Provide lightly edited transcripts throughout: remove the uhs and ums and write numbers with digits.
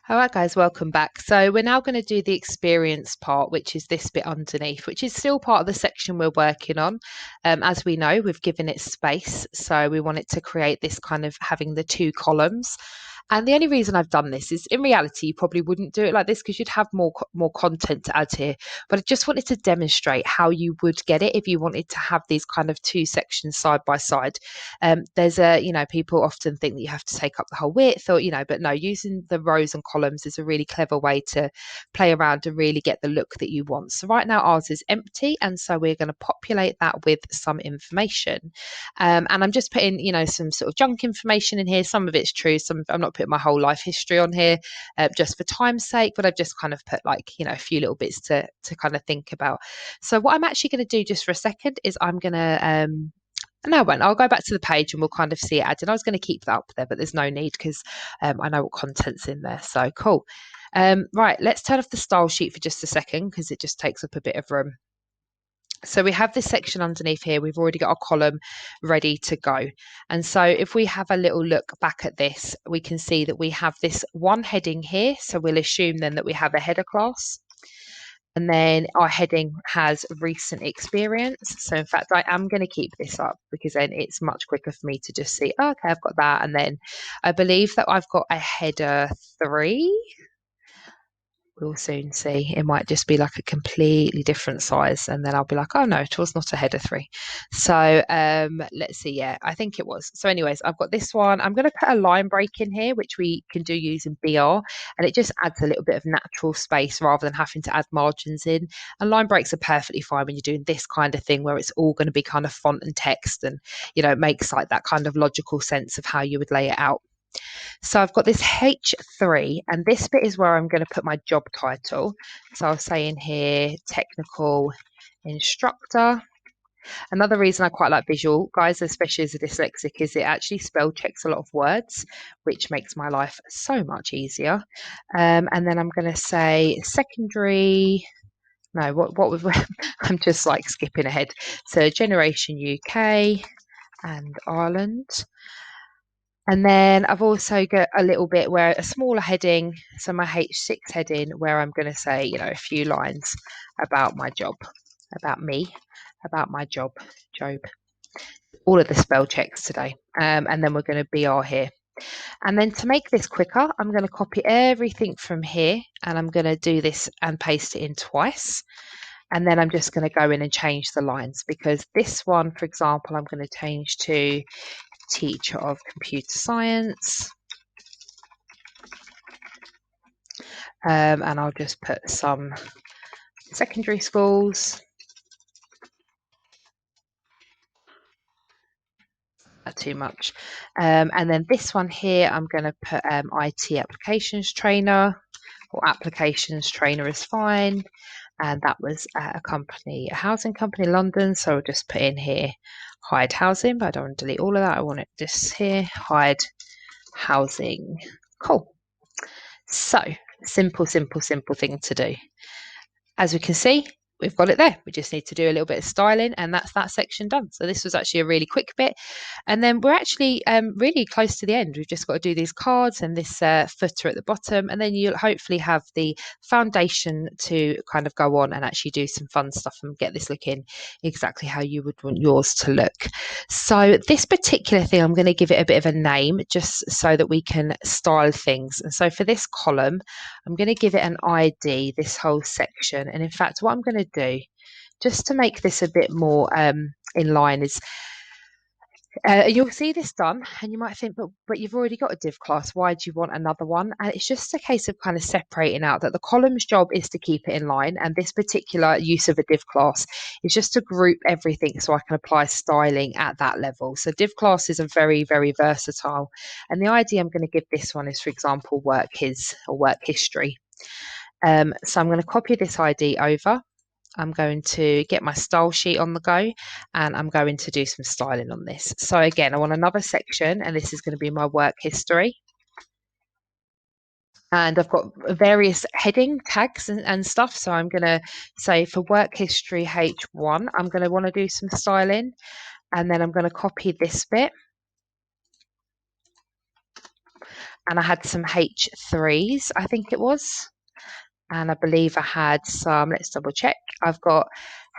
All right, guys, welcome back. So we're now going to do the experience part, which is this bit underneath, which is still part of the section we're working on. As we know, we've given it space, so we want it to create this kind of having the two columns. And the only reason I've done this is, in reality, you probably wouldn't do it like this because you'd have more content to add here. But I just wanted to demonstrate how you would get it if you wanted to have these kind of two sections side by side. People often think that you have to take up the whole width, or but no, using the rows and columns is a really clever way to play around and really get the look that you want. So right now ours is empty, and so we're going to populate that with some information. And I'm just putting, some sort of junk information in here. Some of it's true, I'm not putting my whole life history on here just for time's sake, but I've just kind of put a few little bits to kind of think about. So what I'm actually going to do just for a second is I'm going to no, I won't. I'll go back to the page and we'll kind of see it added. I was going to keep that up there, but there's no need because I know what content's in there. So cool. Right, let's turn off the style sheet for just a second because it just takes up a bit of room. So we have this section underneath here. We've already got our column ready to go. And so if we have a little look back at this, we can see that we have this one heading here. So we'll assume then that we have a header class. And then our heading has recent experience. So in fact, I am going to keep this up because then it's much quicker for me to just see, oh, okay, I've got that. And then I believe that I've got a header 3. We'll soon see. It might just be like a completely different size, and then I'll be like, oh no, it was not a header 3. So let's see. Yeah, I think it was. So anyways, I've got this one. I'm going to put a line break in here, which we can do using BR, and it just adds a little bit of natural space rather than having to add margins in. And line breaks are perfectly fine when you're doing this kind of thing where it's all going to be kind of font and text, and it makes like that kind of logical sense of how you would lay it out. So I've got this H3, and this bit is where I'm going to put my job title. So I'll say in here, technical instructor. Another reason I quite like visual, guys, especially as a dyslexic, is it actually spell checks a lot of words, which makes my life so much easier. And then I'm going to say secondary. No, what was I'm just like skipping ahead. So Generation UK and Ireland. And then I've also got a little bit where a smaller heading, so my H6 heading, where I'm going to say, a few lines about my job, about me, about my job, all of the spell checks today. And then we're going to BR here. And then to make this quicker, I'm going to copy everything from here, and I'm going to do this and paste it in twice. And then I'm just going to go in and change the lines, because this one, for example, I'm going to change to teacher of computer science. And I'll just put some secondary schools. Not too much. And then this one here, I'm going to put IT applications trainer, or applications trainer is fine. And that was a housing company, London. So I'll just put in here hide housing, but I don't want to delete all of that. I want it just here, hide housing. Cool. So simple thing to do. As we can see, we've got it there. We just need to do a little bit of styling, and that's that section done. So this was actually a really quick bit. And then we're actually really close to the end. We've just got to do these cards and this footer at the bottom, and then you'll hopefully have the foundation to kind of go on and actually do some fun stuff and get this looking exactly how you would want yours to look. So this particular thing, I'm going to give it a bit of a name just so that we can style things. And so for this column, I'm going to give it an ID, this whole section. And in fact, what I'm going to do, just to make this a bit more in line, is you'll see this done and you might think, but you've already got a div class, why do you want another one? And it's just a case of kind of separating out that the column's job is to keep it in line, and this particular use of a div class is just to group everything so I can apply styling at that level. So div classes are very, very versatile, and the idea I'm going to give this one is, for example, work history. So I'm going to copy this ID over. I'm going to get my style sheet on the go, and I'm going to do some styling on this. So again, I want another section, and this is going to be my work history. And I've got various heading tags and stuff. So I'm going to say for work history H1, I'm going to want to do some styling, and then I'm going to copy this bit. and I had some H3s, I think it was. And I believe I had some, let's double check. I've got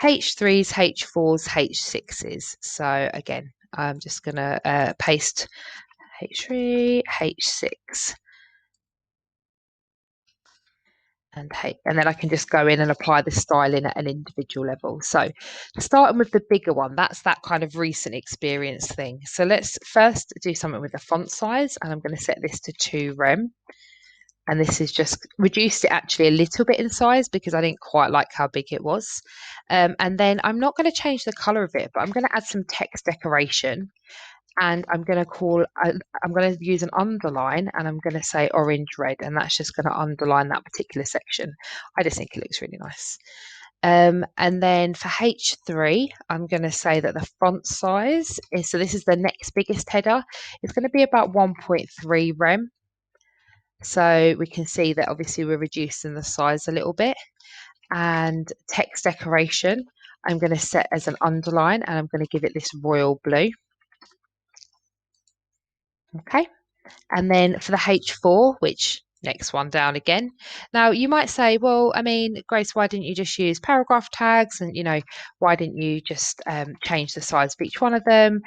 H3s, H4s, H6s. So again, I'm just going to paste H3, H6, and then I can just go in and apply the styling at an individual level. So starting with the bigger one, that's that kind of recent experience thing. So let's first do something with the font size, and I'm going to set this to 2 rem. And this is just reduced it actually a little bit in size because I didn't quite like how big it was. And then I'm not going to change the color of it, but I'm going to add some text decoration, and I'm going to use an underline, and I'm going to say orange red, and that's just going to underline that particular section. I just think it looks really nice. And then for H3, I'm going to say that the font size is, so this is the next biggest header, it's going to be about 1.3 rem. So we can see that obviously we're reducing the size a little bit. And text decoration, I'm going to set as an underline, and I'm going to give it this royal blue. Okay. And then for the H4, which next one down again. Now you might say, well, I mean, Grace, why didn't you just use paragraph tags? And, why didn't you just change the size of each one of them?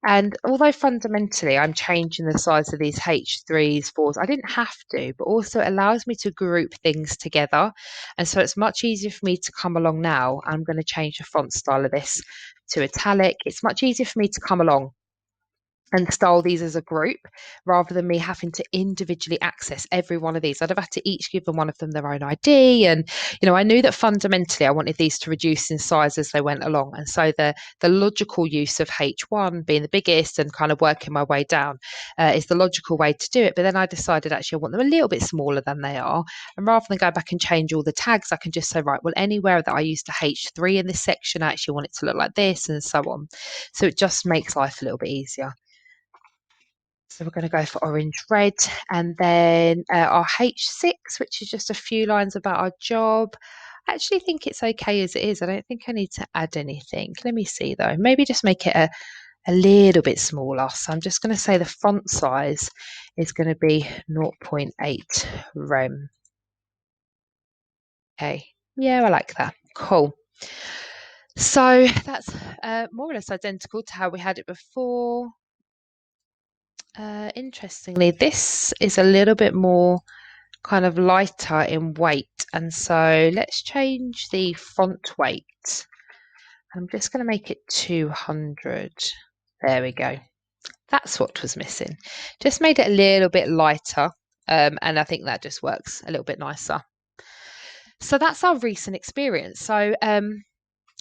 And although fundamentally I'm changing the size of these H3s, 4s, I didn't have to, but also it allows me to group things together. And so it's much easier for me to come along now. I'm going to change the font style of this to italic. It's much easier for me to come along and style these as a group rather than me having to individually access every one of these. I'd have had to each give them one of them their own ID. And, I knew that fundamentally I wanted these to reduce in size as they went along. And so the logical use of H1 being the biggest and kind of working my way down is the logical way to do it. But then I decided actually I want them a little bit smaller than they are. And rather than go back and change all the tags, I can just say, right, well, anywhere that I used a H3 in this section, I actually want it to look like this and so on. So it just makes life a little bit easier. So we're going to go for orange red, and then our H6, which is just a few lines about our job. I actually think it's okay as it is. I don't think I need to add anything. Let me see though. Maybe just make it a little bit smaller. So I'm just going to say the font size is going to be 0.8 rem. Okay. Yeah, I like that. Cool. So that's more or less identical to how we had it before. Interestingly, this is a little bit more kind of lighter in weight. And so let's change the font weight. I'm just going to make it 200. There we go. That's what was missing. Just made it a little bit lighter. And I think that just works a little bit nicer. So that's our recent experience. So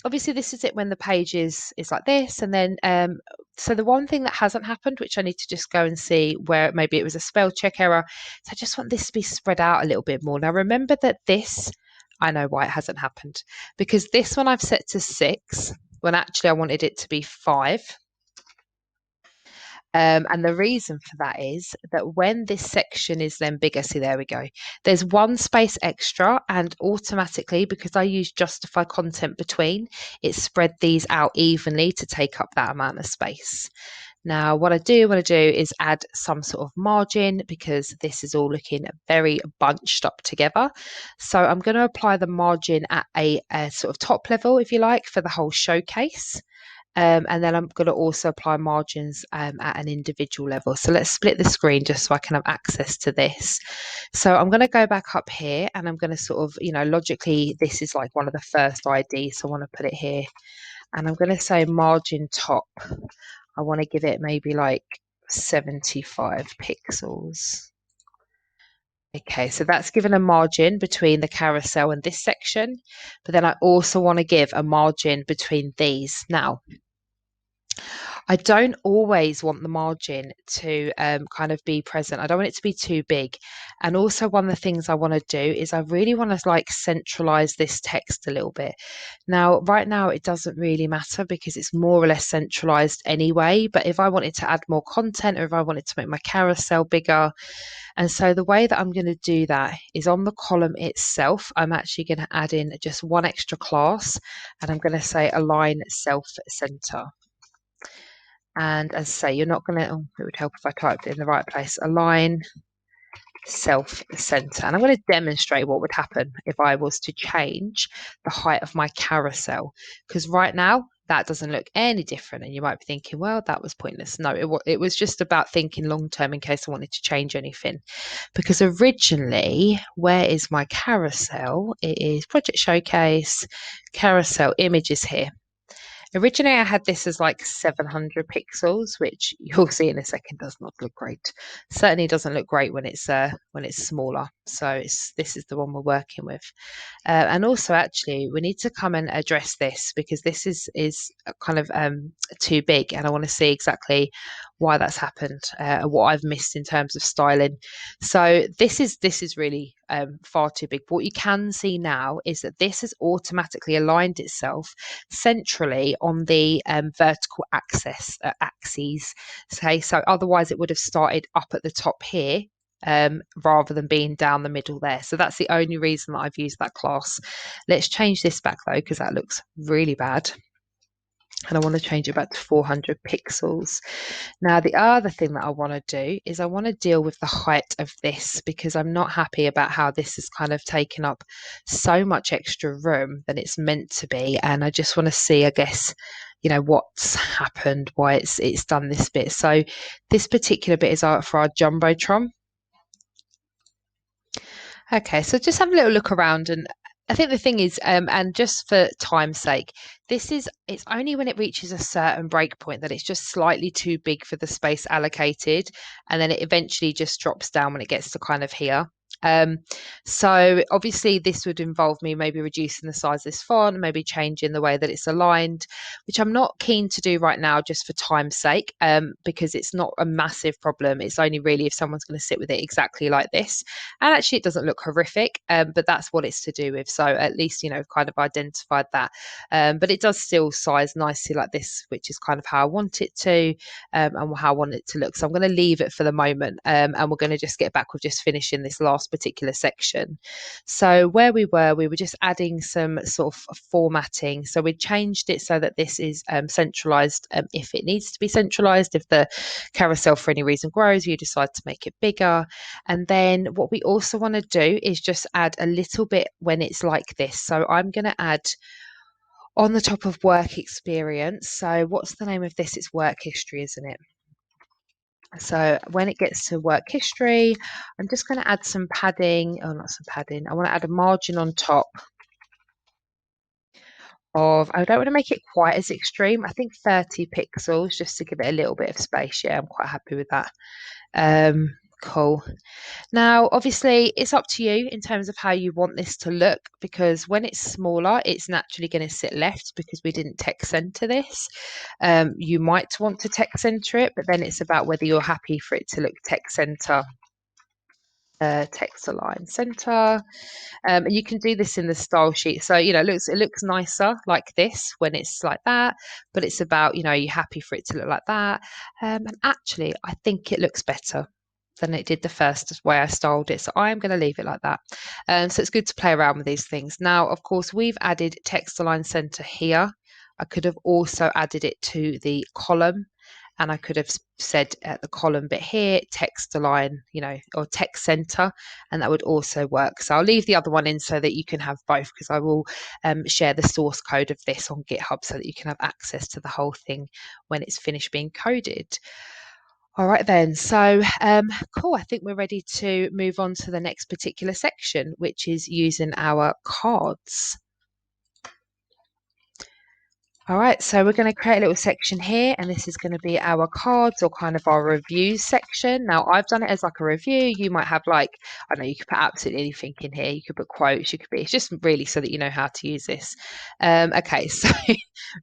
obviously this is it when the page is like this, and then so the one thing that hasn't happened, which I need to just go and see where maybe it was a spell check error, so I just want this to be spread out a little bit more. Now remember that this, I know why it hasn't happened, because this one I've set to 6 when actually I wanted it to be 5. And the reason for that is that when this section is then bigger, see, there we go, there's one space extra, and automatically, because I use justify content between, it spread these out evenly to take up that amount of space. Now, what I do want to do is add some sort of margin because this is all looking very bunched up together. So I'm going to apply the margin at a sort of top level, if you like, for the whole showcase. And then I'm going to also apply margins at an individual level. So let's split the screen just so I can have access to this. So I'm going to go back up here, and I'm going to sort of, logically, this is like one of the first IDs. So I want to put it here, and I'm going to say margin top. I want to give it maybe like 75 pixels. Okay, so that's given a margin between the carousel and this section, but then I also want to give a margin between these. Now, I don't always want the margin to kind of be present. I don't want it to be too big. And also one of the things I want to do is I really want to like centralize this text a little bit. Now, right now it doesn't really matter because it's more or less centralized anyway. But if I wanted to add more content, or if I wanted to make my carousel bigger, and so the way that I'm going to do that is on the column itself, I'm actually going to add in just one extra class, and I'm going to say align self center. And as I say, you're not going to, it would help if I typed it in the right place, align self-center. And I'm going to demonstrate what would happen if I was to change the height of my carousel, because right now that doesn't look any different. And you might be thinking, well, that was pointless. No, it was just about thinking long term in case I wanted to change anything. Because originally, where is my carousel? It is Project Showcase, Carousel Images here. Originally, I had this as like 700 pixels, which you'll see in a second does not look great. Certainly doesn't look great when it's smaller. So this is the one we're working with. And also, actually, we need to come and address this because this is kind of too big, and I want to see exactly why that's happened and what I've missed in terms of styling. So this is really far too big. But what you can see now is that this has automatically aligned itself centrally on the vertical axes. Okay, so otherwise it would have started up at the top here rather than being down the middle there. So that's the only reason that I've used that class. Let's change this back though, because that looks really bad. And I want to change it back to 400 pixels. Now, the other thing that I want to do is I want to deal with the height of this because I'm not happy about how this has kind of taken up so much extra room than it's meant to be. And I just want to see, I guess, what's happened, why it's done this bit. So this particular bit is for our Jumbotron. Okay, so just have a little look around, and I think the thing is, and just for time's sake, it's only when it reaches a certain breakpoint that it's just slightly too big for the space allocated, and then it eventually just drops down when it gets to kind of here. Um, so obviously this would involve me maybe reducing the size of this font, maybe changing the way that it's aligned, which I'm not keen to do right now just for time's sake, because it's not a massive problem. It's only really if someone's going to sit with it exactly like this. And actually it doesn't look horrific, but that's what it's to do with. So at least, kind of identified that. But it does still size nicely like this, which is kind of how I want it to, and how I want it to look. So I'm going to leave it for the moment, and we're going to just get back with just finishing this last particular section. So where we were just adding some sort of formatting. So we changed it so that this is centralized if it needs to be centralized. If the carousel for any reason grows, you decide to make it bigger. And then what we also want to do is just add a little bit when it's like this. So I'm going to add on the top of work experience. So what's the name of this? It's work history, isn't it? So when it gets to work history, I'm just going to add some padding. Oh, not some padding. I want to add a margin on top I don't want to make it quite as extreme. I think 30 pixels just to give it a little bit of space. Yeah, I'm quite happy with that. Cool. Now, obviously, it's up to you in terms of how you want this to look, because when it's smaller, it's naturally going to sit left because we didn't text center this. You might want to text center it, but then it's about whether you're happy for it to look text center. Text align center, and you can do this in the style sheet. So it looks nicer like this when it's like that, but it's about you're happy for it to look like that. And actually, I think it looks better than it did the first way I styled it. So I'm going to leave it like that. So it's good to play around with these things. Now, of course, we've added text align center here. I could have also added it to the column, and I could have said at the column bit here, text align, or text center, and that would also work. So I'll leave the other one in so that you can have both, because I will share the source code of this on GitHub so that you can have access to the whole thing when it's finished being coded. All right then, so cool. I think we're ready to move on to the next particular section, which is using our cards. All right, so we're going to create a little section here, and this is going to be our cards, or kind of our reviews section. Now, I've done it as like a review. You might have I know you could put absolutely anything in here. You could put quotes, it's just really so that you know how to use this. Okay, so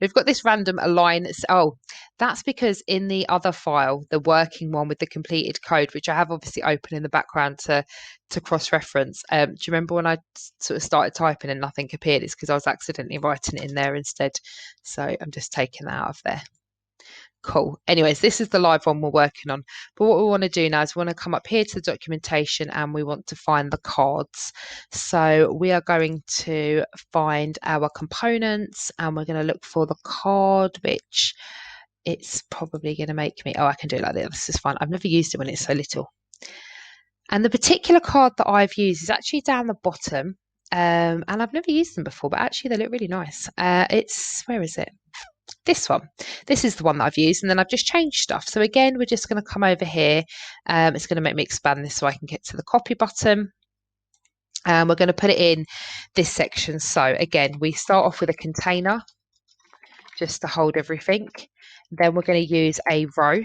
we've got this random align. Oh, that's because in the other file, the working one with the completed code, which I have obviously open in the background to cross-reference. Do you remember when I sort of started typing and nothing appeared? It's because I was accidentally writing it in there instead. So I'm just taking that out of there. Cool. Anyways, this is the live one we're working on. But what we want to do now is we want to come up here to the documentation, and we want to find the cards. So we are going to find our components, and we're going to look for the card, which it's probably going to make me, I can do it like this. This is fine. I've never used it when it's so little. And the particular card that I've used is actually down the bottom. And I've never used them before, but actually they look really nice. Where is it? This one. This is the one that I've used, and then I've just changed stuff. So again, we're just going to come over here. It's going to make me expand this so I can get to the copy button. And we're going to put it in this section. So again, we start off with a container just to hold everything. Then we're going to use a row.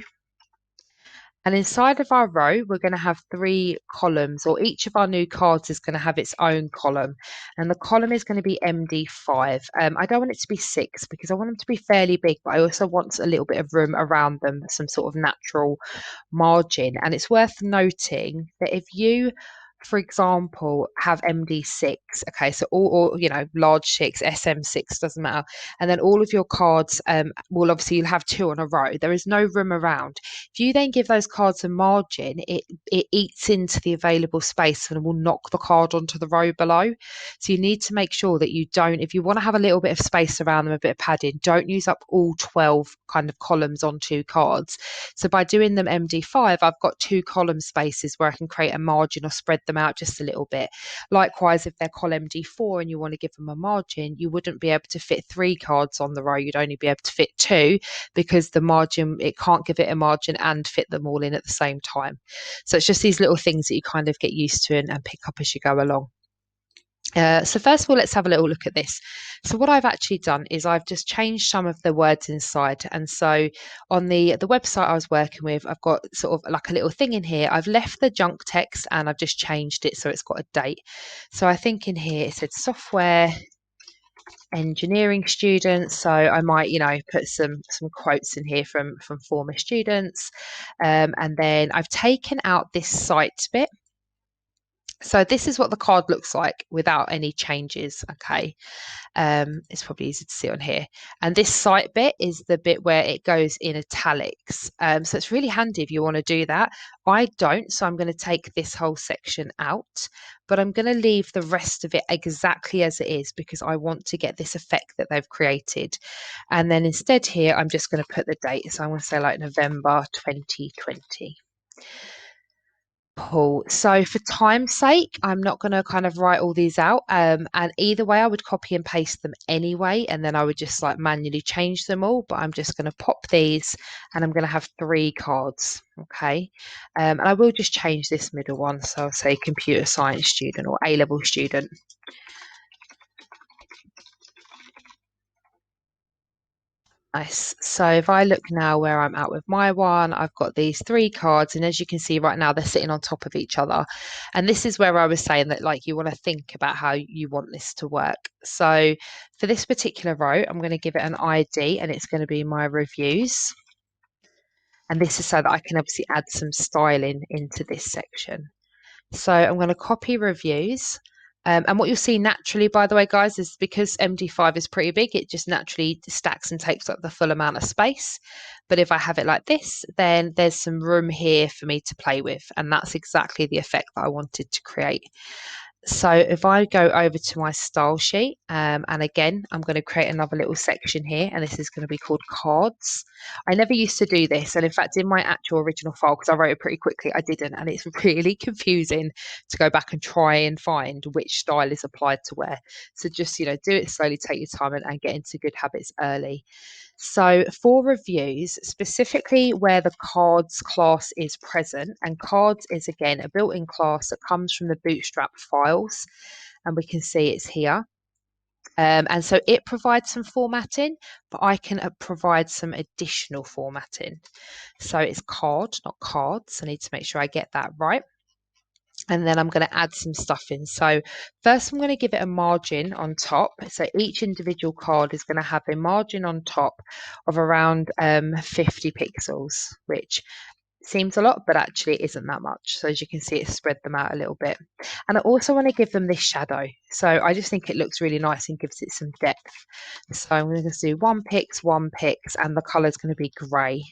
And inside of our row, we're going to have 3 columns, or each of our new cards is going to have its own column. And the column is going to be MD5. I don't want it to be 6 because I want them to be fairly big, but I also want a little bit of room around them, some sort of natural margin. And it's worth noting that if you, for example, have MD6, okay, so all large 6, SM6, doesn't matter, and then all of your cards will obviously you'll have 2 on a row. There is no room around. If you then give those cards a margin, it eats into the available space and will knock the card onto the row below. So you need to make sure that you don't, if you want to have a little bit of space around them, a bit of padding, don't use up all 12 kind of columns on 2 cards. So by doing them MD5, I've got 2 column spaces where I can create a margin or spread them out just a little bit. Likewise, if they're column D4 and you want to give them a margin, you wouldn't be able to fit 3 cards on the row. You'd only be able to fit 2 because the margin, it can't give it a margin and fit them all in at the same time. So it's just these little things that you kind of get used to and pick up as you go along. So first of all, let's have a little look at this. So what I've actually done is I've just changed some of the words inside. And so on the website I was working with, I've got sort of like a little thing in here. I've left the junk text and I've just changed it so it's got a date. So I think in here it said software engineering students. So I might, put some quotes in here from former students. And then I've taken out this site bit. So this is what the card looks like without any changes, okay? It's probably easy to see on here. And this site bit is the bit where it goes in italics. So it's really handy if you want to do that. I don't, so I'm going to take this whole section out, but I'm going to leave the rest of it exactly as it is because I want to get this effect that they've created. And then instead here, I'm just going to put the date. So I'm going to say like November 2020. Cool. So for time's sake, I'm not going to kind of write all these out. And either way, I would copy and paste them anyway, and then I would just like manually change them all. But I'm just going to pop these, and I'm going to have 3 cards. Okay. And I will just change this middle one. So I'll say computer science student or A-level student. Nice. So if I look now where I'm at with my one, I've got these 3 cards, and as you can see right now, they're sitting on top of each other. And this is where I was saying that like you want to think about how you want this to work. So for this particular row, I'm going to give it an ID, and it's going to be my reviews. And this is so that I can obviously add some styling into this section. So I'm going to copy reviews. And what you'll see naturally, by the way, guys, is because MD5 is pretty big, it just naturally stacks and takes up the full amount of space. But if I have it like this, then there's some room here for me to play with. And that's exactly the effect that I wanted to create. So if I go over to my style sheet, and again, I'm going to create another little section here, and this is going to be called cards. I never used to do this, and in fact, in my actual original file, because I wrote it pretty quickly, I didn't, and it's really confusing to go back and try and find which style is applied to where. So just, do it slowly, take your time, and get into good habits early. So for reviews, specifically where the cards class is present, and cards is again a built-in class that comes from the bootstrap files, and we can see it's here. And so it provides some formatting, but I can provide some additional formatting. So it's card, not cards. I need to make sure I get that right. And then I'm going to add some stuff in. So first I'm going to give it a margin on top. So each individual card is going to have a margin on top of around 50 pixels, which seems a lot, but actually isn't that much. So as you can see, it's spread them out a little bit. And I also want to give them this shadow. So I just think it looks really nice and gives it some depth. So I'm going to do 1 pix, and the color is going to be grey.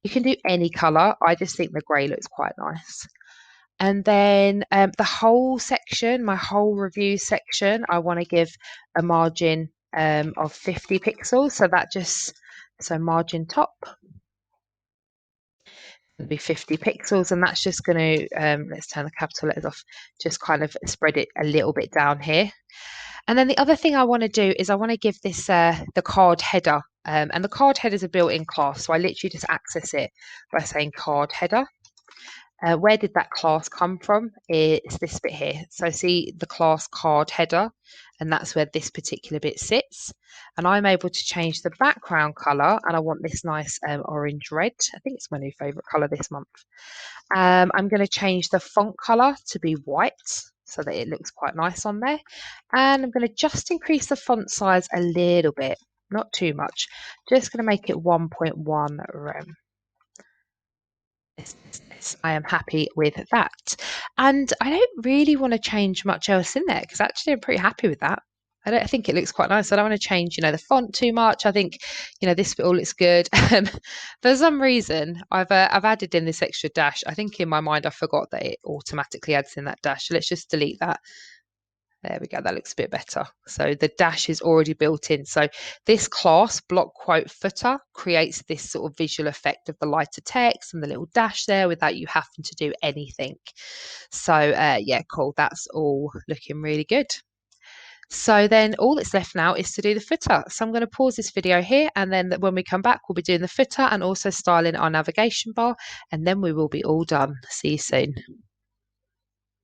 You can do any color. I just think the grey looks quite nice. And then the whole section, my whole review section, I want to give a margin of 50 pixels. So margin top. be 50 pixels, and that's just going to, let's turn the capital letters off, just kind of spread it a little bit down here. And then the other thing I want to do is I want to give this the card header, and the card header is a built-in class, so I literally just access it by saying card header. Where did that class come from? It's this bit here. So see the class card header, and that's where this particular bit sits. And I'm able to change the background color, and I want this nice orange red. I think it's my new favorite color this month. I'm going to change the font color to be white so that it looks quite nice on there. And I'm going to just increase the font size a little bit, not too much. Just going to make it 1.1 rem. I am happy with that. And I don't really want to change much else in there because actually I'm pretty happy with that. I think it looks quite nice. I don't want to change, the font too much. I think, this bit all looks good. For some reason, I've added in this extra dash. I think in my mind I forgot that it automatically adds in that dash. So let's just delete that. There we go, that looks a bit better. So the dash is already built in. So this class, block quote footer, creates this sort of visual effect of the lighter text and the little dash there without you having to do anything. So yeah, cool, that's all looking really good. So then all that's left now is to do the footer. So I'm going to pause this video here, and then when we come back, we'll be doing the footer and also styling our navigation bar, and then we will be all done. See you soon.